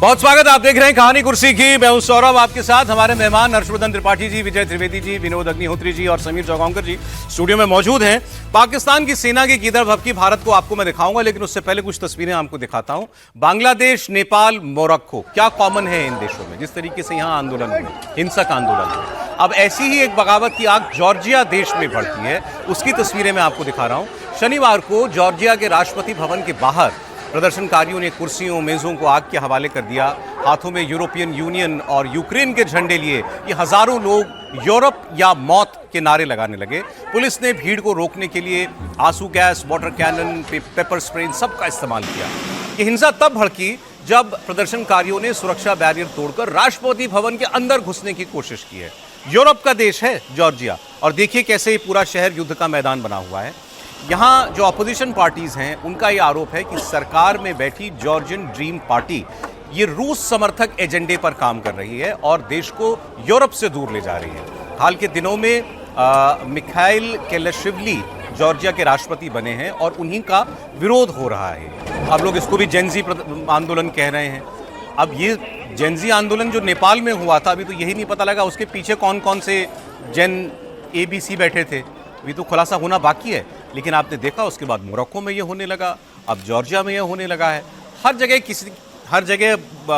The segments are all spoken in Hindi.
बहुत स्वागत, आप देख रहे हैं कहानी कुर्सी की। मैं हूं सौरभ, आपके साथ हमारे मेहमान हर्षवर्धन त्रिपाठी जी, विजय त्रिवेदी जी, विनोद अग्निहोत्री जी और समीर चौगांवकर जी स्टूडियो में मौजूद हैं। पाकिस्तान की सेना की किधर भपकी भारत को आपको मैं दिखाऊंगा, लेकिन उससे पहले कुछ तस्वीरें आपको दिखाता हूं। बांग्लादेश, नेपाल, मोरक्को, क्या कॉमन है इन देशों में? जिस तरीके से यहां आंदोलन हुए, हिंसक आंदोलन हुए, अब ऐसी ही एक बगावत की आग जॉर्जिया देश में भड़की है। उसकी तस्वीरें मैं आपको दिखा रहा हूं। शनिवार को जॉर्जिया के राष्ट्रपति भवन के बाहर प्रदर्शनकारियों ने कुर्सियों मेजों को आग के हवाले कर दिया। हाथों में यूरोपियन यूनियन और यूक्रेन के झंडे लिए ये हजारों लोग यूरोप या मौत के नारे लगाने लगे। पुलिस ने भीड़ को रोकने के लिए आंसू गैस, वाटर कैनन, पेपर स्प्रे सबका इस्तेमाल किया। ये हिंसा तब भड़की जब प्रदर्शनकारियों ने सुरक्षा बैरियर तोड़कर राष्ट्रपति भवन के अंदर घुसने की कोशिश की है। यूरोप का देश है जॉर्जिया, और देखिए कैसे ये पूरा शहर युद्ध का मैदान बना हुआ है। यहाँ जो अपोजिशन पार्टीज हैं उनका ये आरोप है कि सरकार में बैठी जॉर्जियन ड्रीम पार्टी ये रूस समर्थक एजेंडे पर काम कर रही है और देश को यूरोप से दूर ले जा रही है। हाल के दिनों में मिखाइल केलेशिवली जॉर्जिया के राष्ट्रपति बने हैं और उन्हीं का विरोध हो रहा है। अब लोग इसको भी जेनजी आंदोलन कह रहे हैं। अब ये जेनजी आंदोलन जो नेपाल में हुआ था, अभी तो यही नहीं पता लगा उसके पीछे कौन कौन से जेन ABC बैठे थे, अभी तो खुलासा होना बाकी है। लेकिन आपने देखा उसके बाद मोरक्को में ये होने लगा, अब जॉर्जिया में ये होने लगा है। हर जगह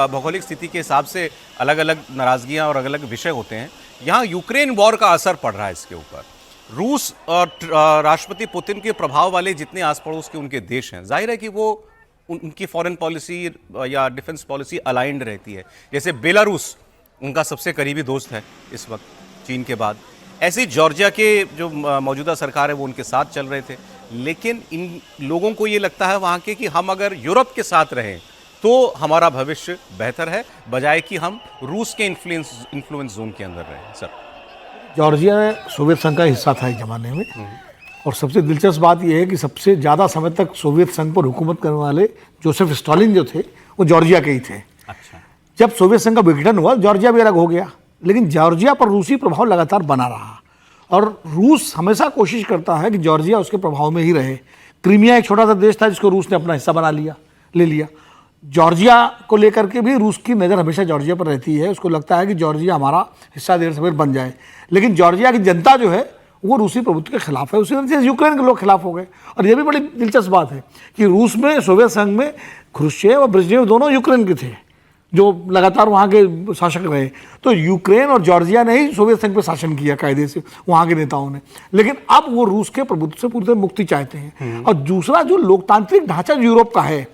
भौगोलिक स्थिति के हिसाब से अलग अलग नाराजगियां और अलग अलग विषय होते हैं। यहाँ यूक्रेन वॉर का असर पड़ रहा है इसके ऊपर। रूस और राष्ट्रपति पुतिन के प्रभाव वाले जितने आस पड़ोस के उनके देश हैं, जाहिर है कि वो उनकी फॉरेन पॉलिसी या डिफेंस पॉलिसी अलाइंड रहती है। जैसे बेलारूस उनका सबसे करीबी दोस्त है इस वक्त चीन के बाद। ऐसे ही जॉर्जिया के जो मौजूदा सरकार है वो उनके साथ चल रहे थे। लेकिन इन लोगों को ये लगता है वहाँ के कि हम अगर यूरोप के साथ रहें तो हमारा भविष्य बेहतर है, बजाय कि हम रूस के इन्फ्लुएंस जोन के अंदर रहें। सर, जॉर्जिया सोवियत संघ का हिस्सा था एक ज़माने में, और सबसे दिलचस्प बात यह है कि सबसे ज़्यादा समय तक सोवियत संघ पर हुकूमत करने वाले जोसेफ स्टालिन जो थे वो जॉर्जिया के ही थे। अच्छा। जब सोवियत संघ का विघटन हुआ, जॉर्जिया भी अलग हो गया, लेकिन जॉर्जिया पर रूसी प्रभाव लगातार बना रहा और रूस हमेशा कोशिश करता है कि जॉर्जिया उसके प्रभाव में ही रहे। क्रीमिया एक छोटा सा देश था जिसको रूस ने अपना हिस्सा ले लिया। जॉर्जिया को लेकर के भी रूस की नज़र हमेशा जॉर्जिया पर रहती है। उसको लगता है कि जॉर्जिया हमारा हिस्सा देर सवेर बन जाए, लेकिन जॉर्जिया की जनता जो है वो रूसी प्रभुत्व के खिलाफ है। उसी वजह से यूक्रेन के लोग खिलाफ हो गए। और ये भी बड़ी दिलचस्प बात है कि रूस में, सोवियत संघ में ख्रुश्चेव और ब्रेजनेव दोनों यूक्रेन के थे जो लगातार वहाँ के शासक रहे। तो यूक्रेन और जॉर्जिया ने ही सोवियत संघ पर शासन किया कायदे से, वहाँ के नेताओं ने। लेकिन अब वो रूस के प्रभुत्व से पूरी तरह मुक्ति चाहते हैं। और दूसरा जो लोकतांत्रिक ढांचा यूरोप का है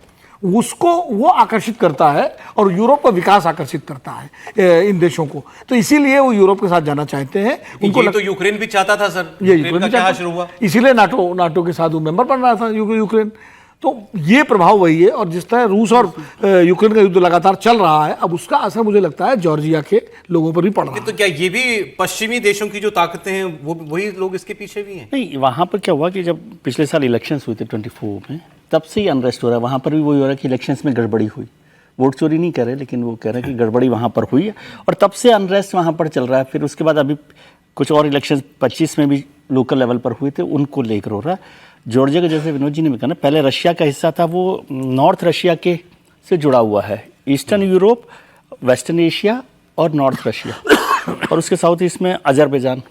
उसको वो आकर्षित करता है और यूरोप का विकास आकर्षित करता है इन देशों को। तो इसीलिए वो यूरोप के साथ जाना चाहते हैं। उनको तो यूक्रेन भी चाहता था सर, यूक्रेन का क्या शुरू हुआ, इसीलिए नाटो के साथ वो मेंबर बन रहा था यूक्रेन। तो ये प्रभाव वही है। और जिस तरह रूस और यूक्रेन का युद्ध लगातार चल रहा है, अब उसका असर मुझे लगता है जॉर्जिया के लोगों पर भी पड़ रहा है। तो क्या ये भी पश्चिमी देशों की जो ताकतें हैं वो वही लोग इसके पीछे भी हैं? नहीं, वहाँ पर क्या हुआ कि जब पिछले साल इलेक्शंस हुए थे 24 में, तब से ही अनरेस्ट हो रहा है। वहाँ पर भी वही हो रहा है कि इलेक्शंस में गड़बड़ी हुई। वोट चोरी नहीं कर रहे, लेकिन वो कह रहे हैं कि गड़बड़ी वहाँ पर हुई है और तब से अनरेस्ट वहाँ पर चल रहा है। फिर उसके बाद अभी कुछ और इलेक्शंस 25 में भी लोकल लेवल पर हुए थे, उनको लेकर हो रहा है। जॉर्जिया का, जैसे विनोद जी ने भी कहा ना, पहले रशिया का हिस्सा था, वो नॉर्थ रशिया के से जुड़ा हुआ है। ईस्टर्न यूरोप, वेस्टर्न एशिया और नॉर्थ रशिया, और उसके साउथ ईस्ट में अजरबैजान,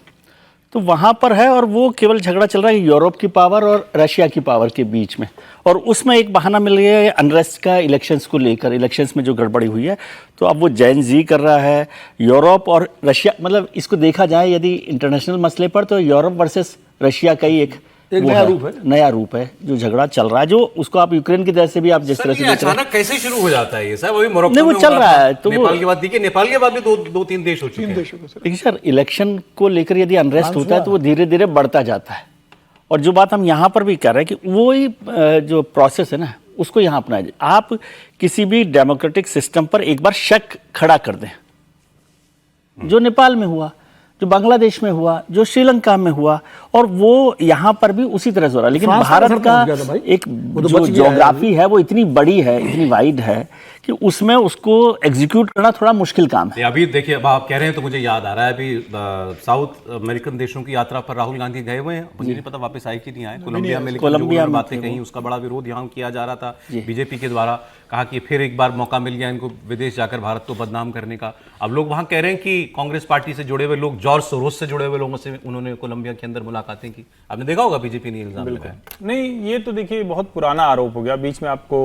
तो वहाँ पर है। और वो केवल झगड़ा चल रहा है यूरोप की पावर और रशिया की पावर के बीच में, और उसमें एक बहाना मिल गया है अनरेस्ट का इलेक्शंस को लेकर। इलेक्शंस में जो गड़बड़ी हुई है, तो अब वो जेन जी कर रहा है यूरोप और रशिया। मतलब इसको देखा जाए यदि इंटरनेशनल मसले पर, तो यूरोप वर्सेस रशिया का ही एक नया रूप है जो झगड़ा चल रहा है, जो उसको आप यूक्रेन की तरह से भी आप जिस तरह से अचानक कैसे शुरू हो जाता है ये सब? अभी मोरक्को में चल रहा है, तो नेपाल के बाद देखिए, नेपाल के बाद भी दो तीन देश हो चुके हैं। देखिए सर, इलेक्शन को लेकर यदि अनरेस्ट होता है तो वो धीरे धीरे बढ़ता जाता है। और जो बात हम यहाँ पर भी कर रहे हैं कि वो ही जो प्रोसेस है ना, उसको यहाँ अपनाया जाए। आप किसी भी डेमोक्रेटिक सिस्टम पर एक बार शक खड़ा कर दें, जो नेपाल में हुआ, जो बांग्लादेश में हुआ, जो श्रीलंका में हुआ, और वो यहाँ पर भी उसी तरह से हो रहा है। लेकिन भारत का एक जो ज्योग्राफी है वो इतनी बड़ी है, इतनी वाइड है कि उसमें उसको एग्जीक्यूट करना थोड़ा मुश्किल काम है। अभी देखिए, अब आप कह रहे हैं तो मुझे याद आ रहा है, अभी साउथ अमेरिकन देशों की यात्रा पर राहुल गांधी गए हुए हैं, मुझे नहीं पता वापस आए कि नहीं आए। कोलंबिया में, लेकिन जो उन्होंने बातें कही उसका बड़ा विरोध यहाँ किया जा रहा था बीजेपी के द्वारा। कहा कि फिर एक बार मौका मिल गया इनको विदेश जाकर भारत को बदनाम करने का। अब लोग वहां कह रहे हैं कि कांग्रेस पार्टी से जुड़े हुए लोग, जॉर्ज सोरोस से जुड़े हुए लोगों से उन्होंने कोलंबिया के अंदर मुलाकातें की। आपने देखा होगा बीजेपी ने इल्जाम लगाया। नहीं, ये तो देखिए बहुत पुराना आरोप हो गया। बीच में आपको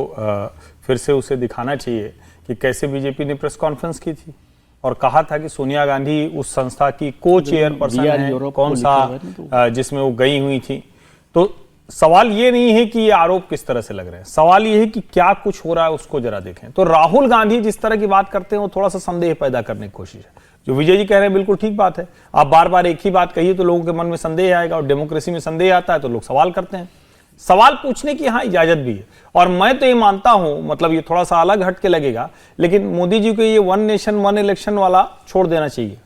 फिर से उसे दिखाना चाहिए कि कैसे बीजेपी ने प्रेस कॉन्फ्रेंस की थी और कहा था कि सोनिया गांधी उस संस्था की को चेयरपर्सन है, कौन सा, जिसमें वो गई हुई थी। तो सवाल ये नहीं है कि ये आरोप किस तरह से लग रहे हैं, सवाल ये है कि क्या कुछ हो रहा है उसको जरा देखें। तो राहुल गांधी जिस तरह की बात करते हैं वो थोड़ा सा संदेह पैदा करने की कोशिश है। जो विजय जी कह रहे हैं बिल्कुल ठीक बात है। आप बार बार एक ही बात कहिए तो लोगों के मन में संदेह आएगा, और डेमोक्रेसी में संदेह आता है तो लोग सवाल करते हैं। सवाल पूछने की हाँ इजाजत भी है, और मैं तो ये मानता हूं, मतलब ये थोड़ा सा अलग हट के लगेगा, लेकिन मोदी जी को ये वन नेशन वन इलेक्शन वाला छोड़ देना चाहिए।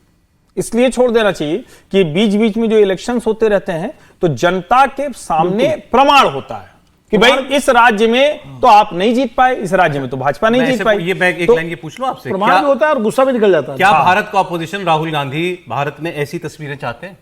इसलिए छोड़ देना चाहिए कि बीच बीच में जो इलेक्शंस होते रहते हैं तो जनता के सामने प्रमाण होता है कि भाई इस राज्य में तो आप नहीं जीत पाए, इस राज्य में तो भाजपा नहीं जीत पाई। ये मैं एक लाइन ये पूछ लूं आपसे, प्रमाण भी होता है और गुस्सा भी निकल जाता है। क्या भारत का अपोजिशन राहुल गांधी भारत में ऐसी तस्वीरें चाहते हैं?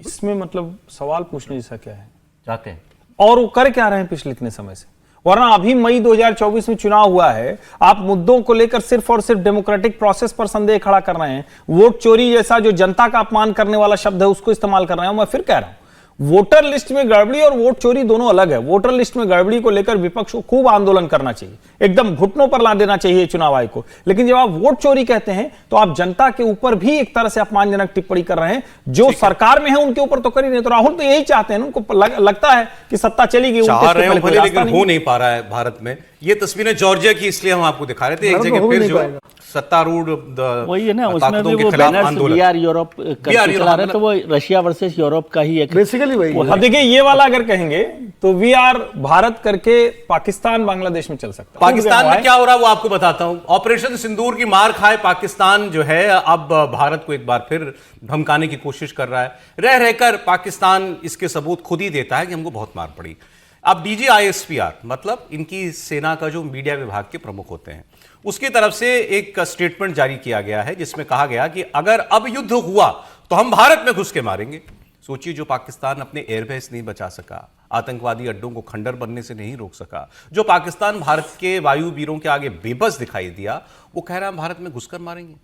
इसमें मतलब सवाल पूछने जैसा क्या है? चाहते हैं। और वो कर क्या रहे हैं पिछले इतने समय से? वरना अभी मई 2024 में चुनाव हुआ है, आप मुद्दों को लेकर सिर्फ और सिर्फ डेमोक्रेटिक प्रोसेस पर संदेह खड़ा कर रहे हैं। वोट चोरी जैसा जो जनता का अपमान करने वाला शब्द है उसको इस्तेमाल कर रहे हैं। मैं फिर कह रहा हूं, वोटर लिस्ट में गड़बड़ी और वोट चोरी दोनों अलग है। वोटर लिस्ट में गड़बड़ी को लेकर विपक्ष को खूब आंदोलन करना चाहिए, एकदम घुटनों पर ला देना चाहिए चुनाव आयोग को। लेकिन जब आप वोट चोरी कहते हैं तो आप जनता के ऊपर भी एक तरह से अपमानजनक टिप्पणी कर रहे हैं। जो सरकार में है उनके ऊपर तो कर ही नहीं। तो राहुल तो यही चाहते हैं, उनको लगता है कि सत्ता चली गई, लेकिन हो नहीं पा रहा है भारत में। ये तस्वीरें जॉर्जिया की इसलिए हम आपको दिखा रहे थे, एक जगह फिर जो सत्तारूढ़ वही है ना, उसमें भी वो बैनर्स वी आर यूरोप करके चला रहे, तो वो रशिया वर्सेस यूरोप का ही एक बेसिकली वही। अब देखिए ये वाला अगर कहेंगे तो वी आर भारत करके पाकिस्तान बांग्लादेश में चल सकता है। पाकिस्तान में क्या हो रहा है वो आपको बताता हूं। ऑपरेशन सिंदूर की मार खाए पाकिस्तान जो है अब भारत को एक बार फिर धमकाने की कोशिश कर रहा है। रह रहकर पाकिस्तान इसके सबूत खुद ही देता है कि हमको बहुत मार पड़ी। अब डीजी ISPR मतलब इनकी सेना का जो मीडिया विभाग के प्रमुख होते हैं, उसकी तरफ से एक स्टेटमेंट जारी किया गया है जिसमें कहा गया कि अगर अब युद्ध हुआ तो हम भारत में घुस के मारेंगे। सोचिए, जो पाकिस्तान अपने एयरबेस नहीं बचा सका, आतंकवादी अड्डों को खंडर बनने से नहीं रोक सका, जो पाकिस्तान भारत के वायु वीरों के आगे बेबस दिखाई दिया, वो कह रहा है हम भारत में घुसकर मारेंगे।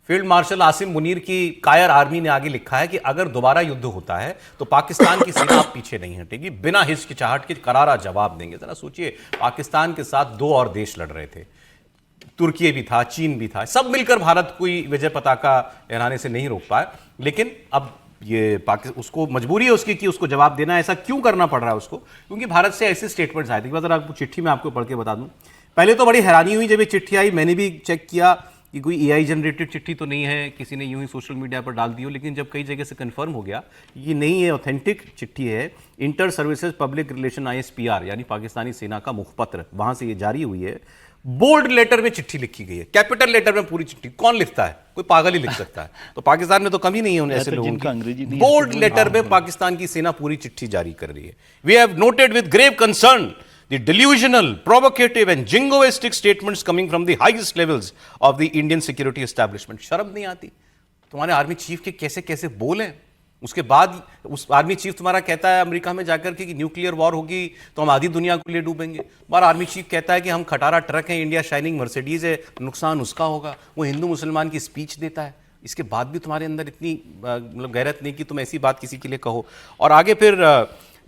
फील्ड मार्शल आसिम मुनीर की कायर आर्मी ने आगे लिखा है कि अगर दोबारा युद्ध होता है तो पाकिस्तान की सेना अब पीछे नहीं हटेगी, बिना हिचकिचाहट के करारा जवाब देंगे। जरा सोचिए, पाकिस्तान के साथ दो और देश लड़ रहे थे, तुर्की भी था, चीन भी था, सब मिलकर भारत कोई विजय पताका लहराने से नहीं रोक पाए। लेकिन अब ये उसको मजबूरी है उसकी कि उसको जवाब देना। ऐसा क्यों करना पड़ रहा है उसको? क्योंकि भारत से ऐसे स्टेटमेंट्स आए थे। आपको चिट्ठी में आपको पढ़ के बता दूं, पहले तो बड़ी हैरानी हुई जब ये चिट्ठी आई। मैंने भी चेक किया कि कोई AI जनरेटेड चिट्ठी तो नहीं है, किसी ने यूं ही सोशल मीडिया पर डाल दी हो। लेकिन जब कई जगह से कंफर्म हो गया ये नहीं है, ऑथेंटिक चिट्ठी है। Inter services public relation ISPR यानी पाकिस्तानी सेना का मुखपत्र, वहां से ये जारी हुई है। बोल्ड लेटर में चिट्ठी लिखी गई है, कैपिटल लेटर में पूरी चिट्ठी। कौन लिखता है? कोई पागल ही लिख सकता है। तो पाकिस्तान में तो कमी नहीं है ऐसे लोगों की। बोल्ड लेटर में पाकिस्तान की सेना पूरी चिट्ठी जारी कर रही है। We have noted with grave concern the delusional, provocative and jingoistic statements coming from the highest levels of the Indian security establishment. शर्म नहीं आती तुम्हारे आर्मी चीफ के कैसे कैसे बोल हैं? उसके बाद उस आर्मी चीफ तुम्हारा कहता है अमेरिका में जाकर के कि न्यूक्लियर वॉर होगी तो हम आधी दुनिया को ले डूबेंगे। हमारा आर्मी चीफ कहता है कि हम खटारा ट्रक हैं, इंडिया शाइनिंग मर्सिडीज है, नुकसान उसका होगा। वो हिंदू मुसलमान की स्पीच देता है। इसके बाद भी तुम्हारे अंदर इतनी मतलब गैरत नहीं कि तुम ऐसी बात किसी के लिए कहो। और आगे फिर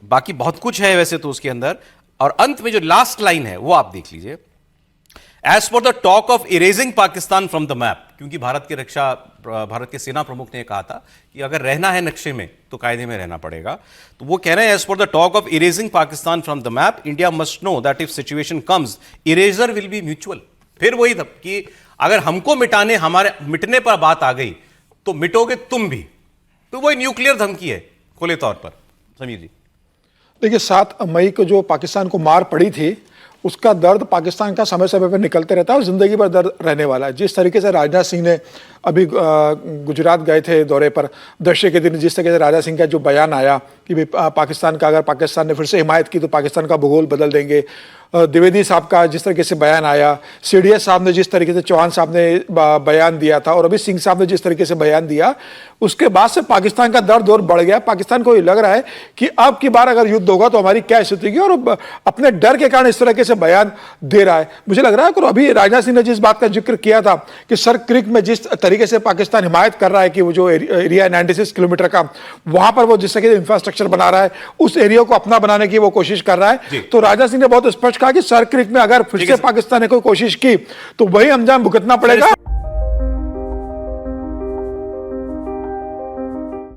बाकी बहुत कुछ है वैसे तो उसके अंदर। और अंत में जो लास्ट लाइन है वो आप देख लीजिए, as for the talk of erasing Pakistan from the map, क्योंकि भारत के सेना प्रमुख ने कहा था कि अगर रहना है नक्शे में तो कायदे में रहना पड़ेगा। तो वो कह रहे हैं as for the talk of erasing Pakistan from the map, India must know that if situation comes erasure will be mutual. फिर वही था कि अगर हमको मिटाने, हमारे मिटने पर बात आ गई तो मिटोगे तुम भी। तो वही न्यूक्लियर धमकी है खुले तौर पर। समीर जी देखिए, 7 मई को जो पाकिस्तान को मार पड़ी थी उसका दर्द पाकिस्तान का समय समय पर निकलते रहता है और जिंदगी भर दर्द रहने वाला है। जिस तरीके से राजनाथ सिंह ने अभी गुजरात गए थे दौरे पर, दशहरे के दिन जिस तरीके से राजा सिंह का जो बयान आया कि भाई पाकिस्तान का, अगर पाकिस्तान ने फिर से हिमायत की तो पाकिस्तान का भूगोल बदल देंगे, द्विवेदी साहब का जिस तरीके से बयान आया, सीडीएस साहब ने जिस तरीके से, चौहान साहब ने बयान दिया था, और अभी सिंह साहब ने जिस तरीके से बयान दिया, उसके बाद से पाकिस्तान का दर्द और बढ़ गया। पाकिस्तान को ये लग रहा है कि अब की बार अगर युद्ध होगा तो हमारी क्या स्थिति होगी, और अपने डर के कारण इस तरीके से बयान दे रहा है। मुझे लग रहा है कि अभी राजनाथ सिंह ने जिस बात का जिक्र किया था कि सर क्रिक में जिस तरीके से पाकिस्तान हिमायत कर रहा है कि वो जो एरिया 96 किलोमीटर का, वहां पर वो जिस तरीके से इंफ्रास्ट्रक्चर बना रहा है, उस एरिया को अपना बनाने की वो कोशिश कर रहा है। तो राजनाथ सिंह ने बहुत स्पष्ट कहा कि सर क्रिक में अगर फिर से पाकिस्तान ने कोई कोशिश की तो वही अंजाम भुगतना पड़ेगा।